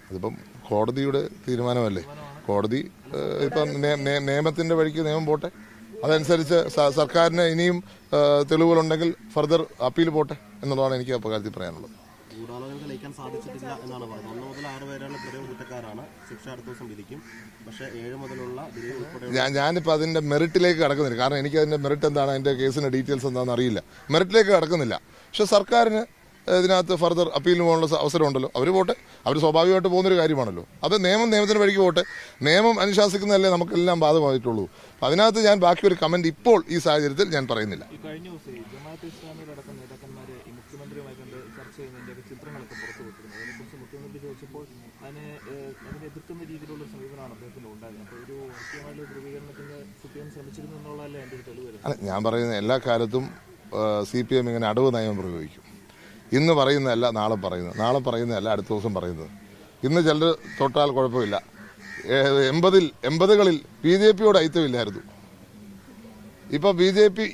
അതിപ്പം കോടതിയുടെ തീരുമാനമല്ലേ. കോടതി ഇപ്പം നിയമത്തിൻ്റെ വഴിക്ക് നിയമം പോട്ടെ, അതനുസരിച്ച് സർക്കാരിന് ഇനിയും തെളിവുകളുണ്ടെങ്കിൽ ഫർദർ അപ്പീൽ പോട്ടെ എന്നുള്ളതാണ് എനിക്ക് ആ കാര്യത്തിൽ പറയാനുള്ളത്. ഗൂഢാലോചന തെളിയിക്കാൻ സാധിച്ചിട്ടില്ല എന്നാണ് പറയുന്നത്. 1 മുതൽ 6 വരെയുള്ള പ്രതി കുറ്റക്കാരാണ്. ശിക്ഷ അടുത്ത ദിവസം വിധിക്കും. പക്ഷേ 7 മുതലുള്ള ഞാനിപ്പോൾ അതിൻ്റെ മെറിറ്റിലേക്ക് കടക്കുന്നില്ല. കാരണം എനിക്ക് അതിൻ്റെ മെറിറ്റ് എന്താണ്, അതിൻ്റെ കേസിൻ്റെ ഡീറ്റെയിൽസ് എന്താണെന്ന് അറിയില്ല. മെറിറ്റിലേക്ക് കടക്കുന്നില്ല. പക്ഷെ സർക്കാരിന് ഇതിനകത്ത് ഫർദർ അപ്പീലിന് പോകാനുള്ള അവസരമുണ്ടല്ലോ. അവർ പോട്ടെ, അവർ സ്വാഭാവികമായിട്ട് പോകുന്നൊരു കാര്യമാണല്ലോ. അത് നിയമത്തിന് വഴിക്ക് പോട്ടെ. നിയമം അനുശാസിക്കുന്നതല്ലേ നമുക്കെല്ലാം ബാധകമായിട്ടുള്ളൂ. അതിനകത്ത് ഞാൻ ബാക്കി ഒരു കമന്റ് ഇപ്പോൾ ഈ സാഹചര്യത്തിൽ ഞാൻ പറയുന്നില്ല. കഴിഞ്ഞ ദിവസം ജമാഅത്തെ ഇസ്ലാമിയുടെ അടക്കം നേതാക്കന്മാരെ ഈ മുഖ്യമന്ത്രിയുമായി കണ്ട് ചർച്ച ചെയ്യുന്നതിന്റെ ചിത്രങ്ങളൊക്കെ പുറത്തു വിട്ടിരുന്നു. അതിനെക്കുറിച്ച് മുഖ്യമന്ത്രി ചോദിച്ചപ്പോൾ അതിനെ എതിർക്കുന്ന രീതിയിലുള്ള സമീപനമാണ് അദ്ദേഹത്തിന് ഉണ്ടായത്. അപ്പോൾ ഒരു കൃത്യമായുള്ള ധ്രുവീകരണത്തിന് CPM ശ്രമിച്ചിരുന്നു എന്നുള്ളതല്ലേ എൻ്റെ ഒരു തെളിവ് വരുന്നത്. ഞാൻ പറയുന്ന എല്ലാ കാലത്തും CPM ഇങ്ങനെ അടവ് നയം പ്രയോഗിക്കും. ഇന്ന് പറയുന്നതല്ല നാളെ പറയുന്നത്, നാളെ പറയുന്നതല്ല അടുത്ത ദിവസം പറയുന്നത്. ഇന്ന് ചിലർ തൊട്ടാൽ കുഴപ്പമില്ല. 80കളിൽ BJPയോട് ഐത്യമില്ലായിരുന്നു. ഇപ്പം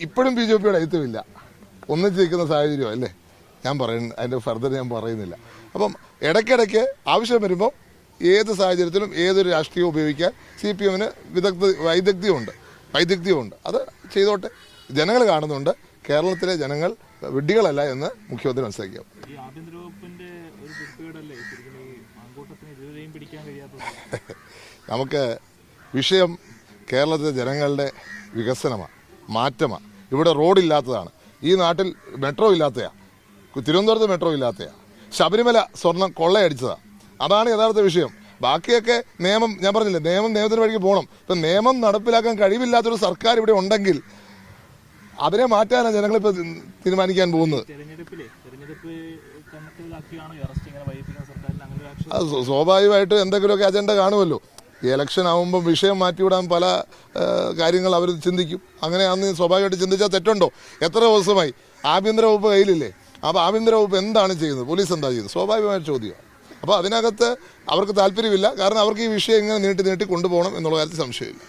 ഇപ്പോഴും BJPയോട് ഐത്യമില്ല. ഒന്നിച്ച് നിൽക്കുന്ന സാഹചര്യം അല്ലേ ഞാൻ പറയുന്നത്. അതിൻ്റെ ഫർദർ ഞാൻ പറയുന്നില്ല. അപ്പം ഇടയ്ക്കിടയ്ക്ക് ആവശ്യം വരുമ്പോൾ ഏത് സാഹചര്യത്തിലും ഏതൊരു രാഷ്ട്രീയം ഉപയോഗിക്കാൻ CPMന് വൈദഗ്ധ്യമുണ്ട്. അത് ചെയ്തോട്ടെ. ജനങ്ങൾ കാണുന്നുണ്ട്. കേരളത്തിലെ ജനങ്ങൾ വിഡ്ഢികളല്ല എന്ന് മുഖ്യമന്ത്രി മനസ്സിലാക്കിയോ. നമുക്ക് വിഷയം കേരളത്തിലെ ജനങ്ങളുടെ വികസനമാണ്, മാറ്റമാണ്. ഇവിടെ റോഡില്ലാത്തതാണ്. ഈ നാട്ടിൽ മെട്രോ ഇല്ലാത്തയാ. തിരുവനന്തപുരത്ത് മെട്രോ ഇല്ലാത്തയാ. ശബരിമല സ്വർണം കൊള്ളയടിച്ചതാണ്. അതാണ് യഥാർത്ഥ വിഷയം. ബാക്കിയൊക്കെ നിയമം, ഞാൻ പറഞ്ഞില്ലേ, നിയമത്തിന് വഴിക്ക് പോകണം. ഇപ്പം നിയമം നടപ്പിലാക്കാൻ കഴിവില്ലാത്തൊരു സർക്കാർ ഇവിടെ ഉണ്ടെങ്കിൽ അതിനെ മാറ്റാനാണ് ജനങ്ങളിപ്പോൾ തീരുമാനിക്കാൻ പോകുന്നത്. അത് സ്വാഭാവികമായിട്ട് എന്തെങ്കിലുമൊക്കെ അജണ്ട കാണുമല്ലോ. ഈ ഇലക്ഷൻ ആകുമ്പോൾ വിഷയം മാറ്റിവിടാൻ പല കാര്യങ്ങൾ അവർ ചിന്തിക്കും. അങ്ങനെ അന്ന് സ്വാഭാവികമായിട്ട് ചിന്തിച്ചാൽ തെറ്റുണ്ടോ? എത്ര ദിവസമായി ആഭ്യന്തര വകുപ്പ് കയ്യിലില്ലേ? അപ്പോൾ ആഭ്യന്തര വകുപ്പ് എന്താണ് ചെയ്യുന്നത്, പോലീസ് എന്താ ചെയ്യുന്നത്? സ്വാഭാവികമായ ചോദ്യമാണ്. അപ്പോൾ അതിനകത്ത് അവർക്ക് താല്പര്യമില്ല. കാരണം അവർക്ക് ഈ വിഷയം ഇങ്ങനെ നീട്ടി കൊണ്ടുപോകണം എന്നുള്ള കാര്യത്തിൽ സംശയമില്ല.